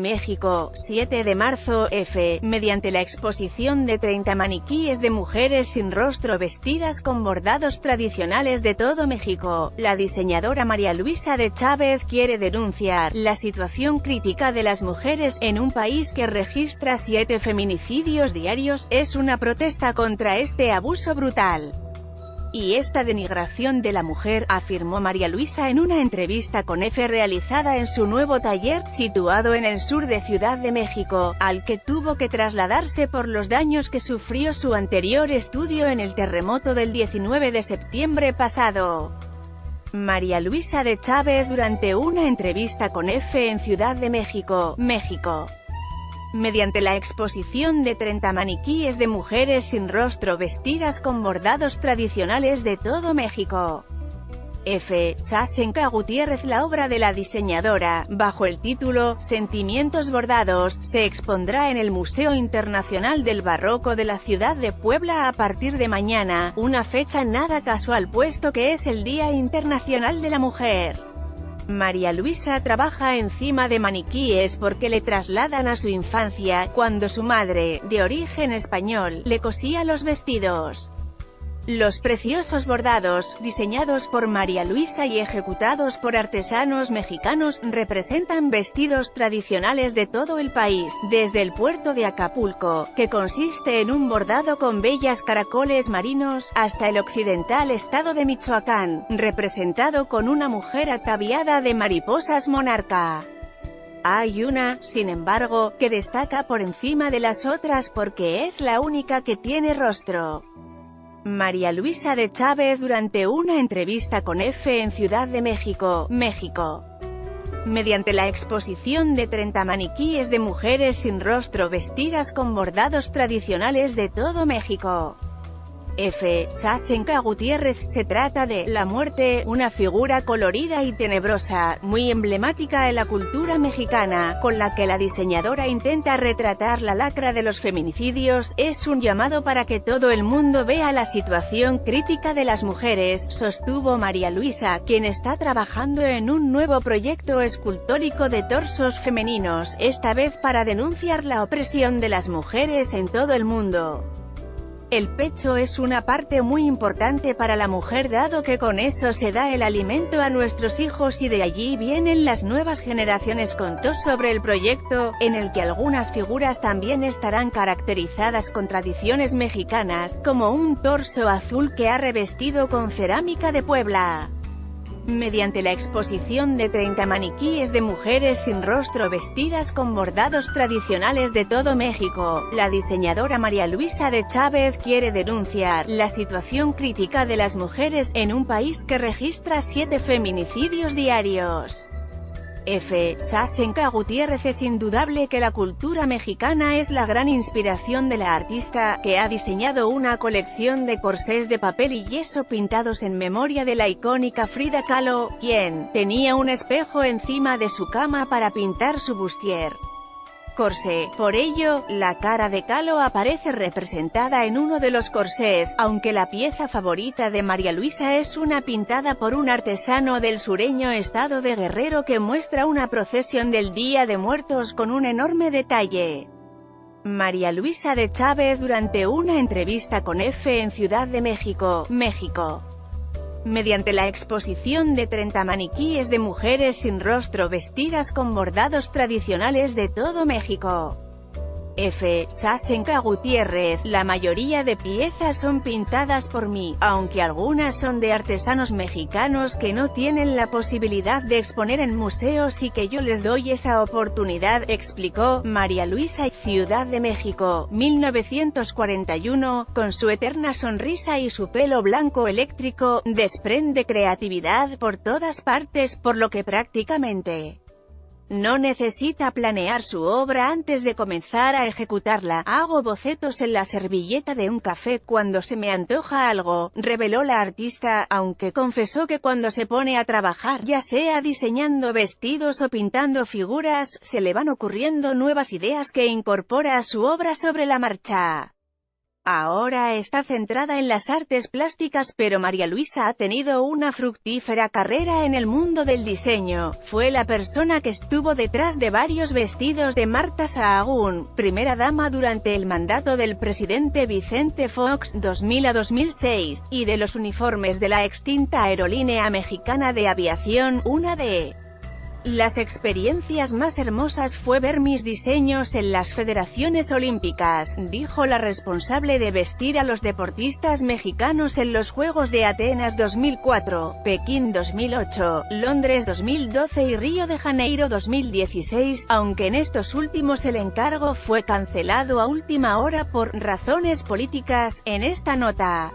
México, 7 de marzo, mediante la exposición de 30 maniquíes de mujeres sin rostro vestidas con bordados tradicionales de todo México, la diseñadora María Luisa de Chávez quiere denunciar la situación crítica de las mujeres en un país que registra 7 feminicidios diarios. Es una protesta contra este abuso brutal y esta denigración de la mujer, afirmó María Luisa en una entrevista con EFE realizada en su nuevo taller, situado en el sur de Ciudad de México, al que tuvo que trasladarse por los daños que sufrió su anterior estudio en el terremoto del 19 de septiembre pasado. María Luisa de Chávez durante una entrevista con EFE en Ciudad de México, México. Mediante la exposición de 30 maniquíes de mujeres sin rostro vestidas con bordados tradicionales de todo México. Sasenka Gutiérrez. La obra de la diseñadora, bajo el título Sentimientos Bordados, se expondrá en el Museo Internacional del Barroco de la ciudad de Puebla a partir de mañana, una fecha nada casual puesto que es el Día Internacional de la Mujer. María Luisa trabaja encima de maniquíes porque le trasladan a su infancia, cuando su madre, de origen español, le cosía los vestidos. Los preciosos bordados, diseñados por María Luisa y ejecutados por artesanos mexicanos, representan vestidos tradicionales de todo el país, desde el puerto de Acapulco, que consiste en un bordado con bellas caracoles marinos, hasta el occidental estado de Michoacán, representado con una mujer ataviada de mariposas monarca. Hay una, sin embargo, que destaca por encima de las otras porque es la única que tiene rostro. María Luisa de Chávez durante una entrevista con EFE en Ciudad de México, México. Mediante la exposición de 30 maniquíes de mujeres sin rostro vestidas con bordados tradicionales de todo México. Sasenka Gutiérrez. Se trata de la muerte, una figura colorida y tenebrosa, muy emblemática en la cultura mexicana, con la que la diseñadora intenta retratar la lacra de los feminicidios. Es un llamado para que todo el mundo vea la situación crítica de las mujeres, sostuvo María Luisa, quien está trabajando en un nuevo proyecto escultórico de torsos femeninos, esta vez para denunciar la opresión de las mujeres en todo el mundo. El pecho es una parte muy importante para la mujer dado que con eso se da el alimento a nuestros hijos y de allí vienen las nuevas generaciones. Contó sobre el proyecto, en el que algunas figuras también estarán caracterizadas con tradiciones mexicanas, como un torso azul que ha revestido con cerámica de Puebla. Mediante la exposición de 30 maniquíes de mujeres sin rostro vestidas con bordados tradicionales de todo México, la diseñadora María Luisa de Chávez quiere denunciar la situación crítica de las mujeres en un país que registra 7 feminicidios diarios. Sasenka Gutiérrez. Es indudable que la cultura mexicana es la gran inspiración de la artista, que ha diseñado una colección de corsés de papel y yeso pintados en memoria de la icónica Frida Kahlo, quien tenía un espejo encima de su cama para pintar su bustier. Corsé. Por ello, la cara de Kahlo aparece representada en uno de los corsés, aunque la pieza favorita de María Luisa es una pintada por un artesano del sureño estado de Guerrero que muestra una procesión del Día de Muertos con un enorme detalle. María Luisa de Chávez durante una entrevista con EFE en Ciudad de México, México. Mediante la exposición de 30 maniquíes de mujeres sin rostro vestidas con bordados tradicionales de todo México. Sasenka Gutiérrez. La mayoría de piezas son pintadas por mí, aunque algunas son de artesanos mexicanos que no tienen la posibilidad de exponer en museos y que yo les doy esa oportunidad, explicó María Luisa. Ciudad de México, 1941, con su eterna sonrisa y su pelo blanco eléctrico, desprende creatividad por todas partes, por lo que prácticamente no necesita planear su obra antes de comenzar a ejecutarla. Hago bocetos en la servilleta de un café cuando se me antoja algo, reveló la artista, aunque confesó que cuando se pone a trabajar, ya sea diseñando vestidos o pintando figuras, se le van ocurriendo nuevas ideas que incorpora a su obra sobre la marcha. Ahora está centrada en las artes plásticas, pero María Luisa ha tenido una fructífera carrera en el mundo del diseño. Fue la persona que estuvo detrás de varios vestidos de Marta Sahagún, primera dama durante el mandato del presidente Vicente Fox 2000 a 2006, y de los uniformes de la extinta aerolínea mexicana de aviación. Una de las experiencias más hermosas fue ver mis diseños en las Federaciones Olímpicas, dijo la responsable de vestir a los deportistas mexicanos en los Juegos de Atenas 2004, Pekín 2008, Londres 2012 y Río de Janeiro 2016, aunque en estos últimos el encargo fue cancelado a última hora por razones políticas. En esta nota